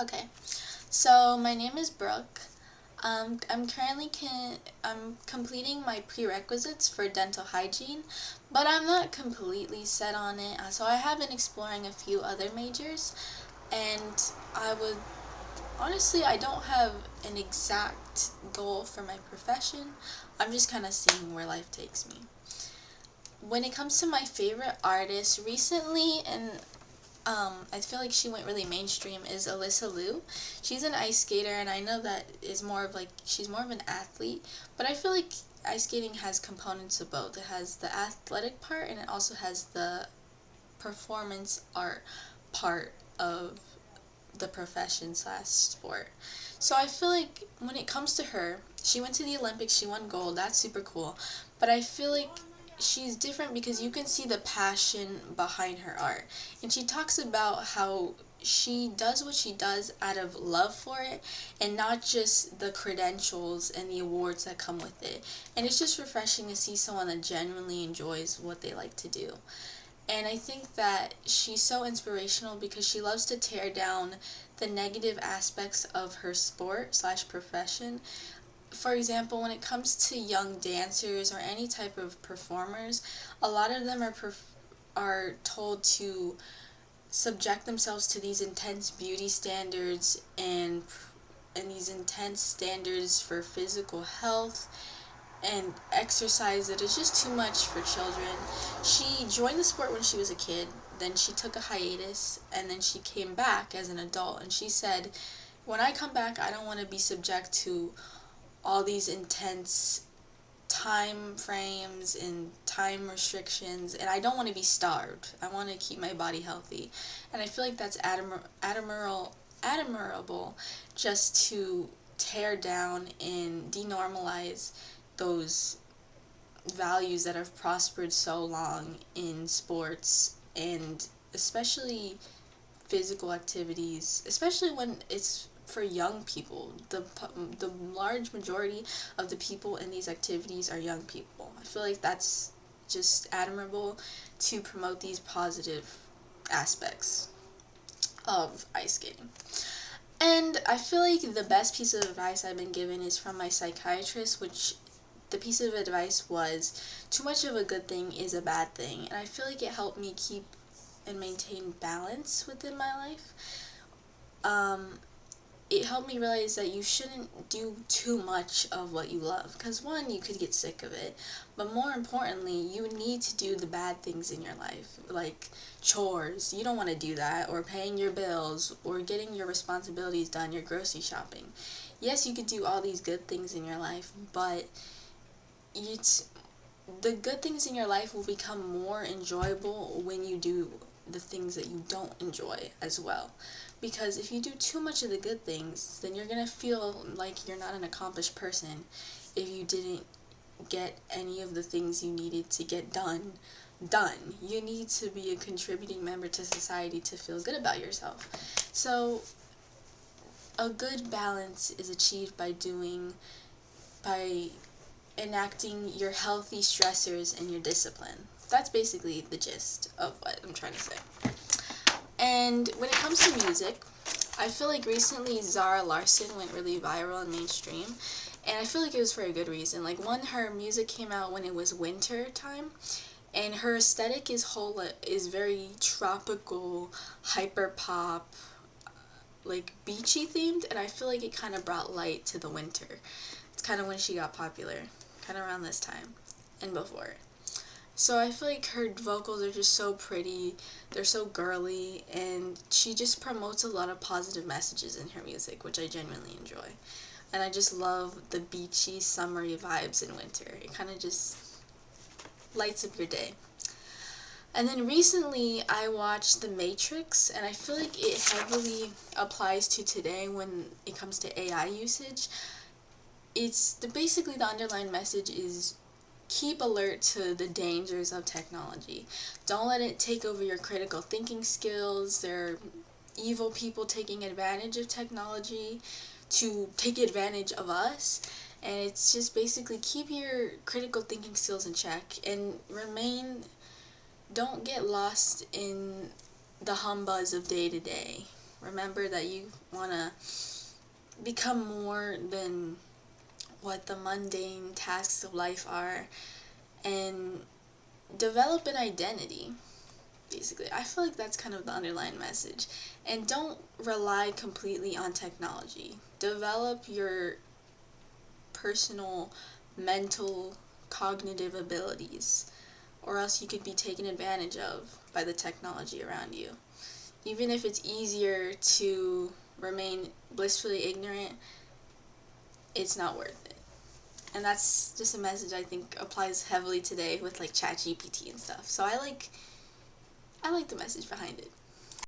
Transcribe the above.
Okay, so my name is Brooke. I'm currently I'm completing my prerequisites for dental hygiene, but I'm not completely set on it. So I have been exploring a few other majors, and I would honestly I don't have an exact goal for my profession. I'm just kind of seeing where life takes me. When it comes to my favorite artist recently, and I feel like she went really mainstream, is Alyssa Liu. She's an ice skater, and I know that is more of like, she's more of an athlete, but I feel like ice skating has components of both. It has the athletic part, and it also has the performance art part of the profession slash sport. So I feel like when it comes to her, she went to the Olympics, she won gold, that's super cool. But I feel like she's different because you can see the passion behind her art. And she talks about how she does what she does out of love for it and not just the credentials and the awards that come with it. And it's just refreshing to see someone that genuinely enjoys what they like to do. And I think that she's so inspirational because she loves to tear down the negative aspects of her sport slash profession. For example, when it comes to young dancers or any type of performers, a lot of them are told to subject themselves to these intense beauty standards and these intense standards for physical health and exercise that is just too much for children. She joined the sport when she was a kid, then she took a hiatus, and then she came back as an adult. And she said, when I come back, I don't want to be subject to all these intense time frames and time restrictions, and I don't want to be starved. I want to keep my body healthy. And I feel like that's admirable just to tear down and denormalize those values that have prospered so long in sports, and especially physical activities, especially when it's for young people. The large majority of the people in these activities are young people. I feel like that's just admirable to promote these positive aspects of ice skating. And I feel like the best piece of advice I've been given is from my psychiatrist, which the piece of advice was, too much of a good thing is a bad thing. And I feel like it helped me keep and maintain balance within my life. It helped me realize that you shouldn't do too much of what you love, because one, you could get sick of it, but more importantly, you need to do the bad things in your life, like chores. You don't want to do that, or paying your bills, or getting your responsibilities done, your grocery shopping. Yes, you could do all these good things in your life, but it's the good things in your life will become more enjoyable when you do the things that you don't enjoy as well. Because if you do too much of the good things, then you're going to feel like you're not an accomplished person if you didn't get any of the things you needed to get done. You need to be a contributing member to society to feel good about yourself. So a good balance is achieved by enacting your healthy stressors and your discipline. That's basically the gist of what I'm trying to say. And when it comes to music, I feel like recently Zara Larsson went really viral and mainstream, and I feel like it was for a good reason. Like, one, her music came out when it was winter time, and her aesthetic is very tropical, hyper pop, like beachy themed, and I feel like it kind of brought light to the winter. It's kind of when she got popular, kind of around this time and before. So I feel like her vocals are just so pretty, they're so girly, and she just promotes a lot of positive messages in her music, which I genuinely enjoy. And I just love the beachy, summery vibes in winter. It kind of just lights up your day. And then recently I watched The Matrix, and I feel like it heavily applies to today when it comes to AI usage. Basically the underlying message is, keep alert to the dangers of technology. Don't let it take over your critical thinking skills. There are evil people taking advantage of technology to take advantage of us. And it's just basically, keep your critical thinking skills in check and don't get lost in the humbuzz of day to day. Remember that you want to become more than what the mundane tasks of life are, and develop an identity. Basically, I feel like that's kind of the underlying message. And don't rely completely on technology. Develop your personal, mental, cognitive abilities, or else you could be taken advantage of by the technology around you. Even if it's easier to remain blissfully ignorant, it's not worth it. And that's just a message I think applies heavily today with like ChatGPT and stuff. So I like the message behind it.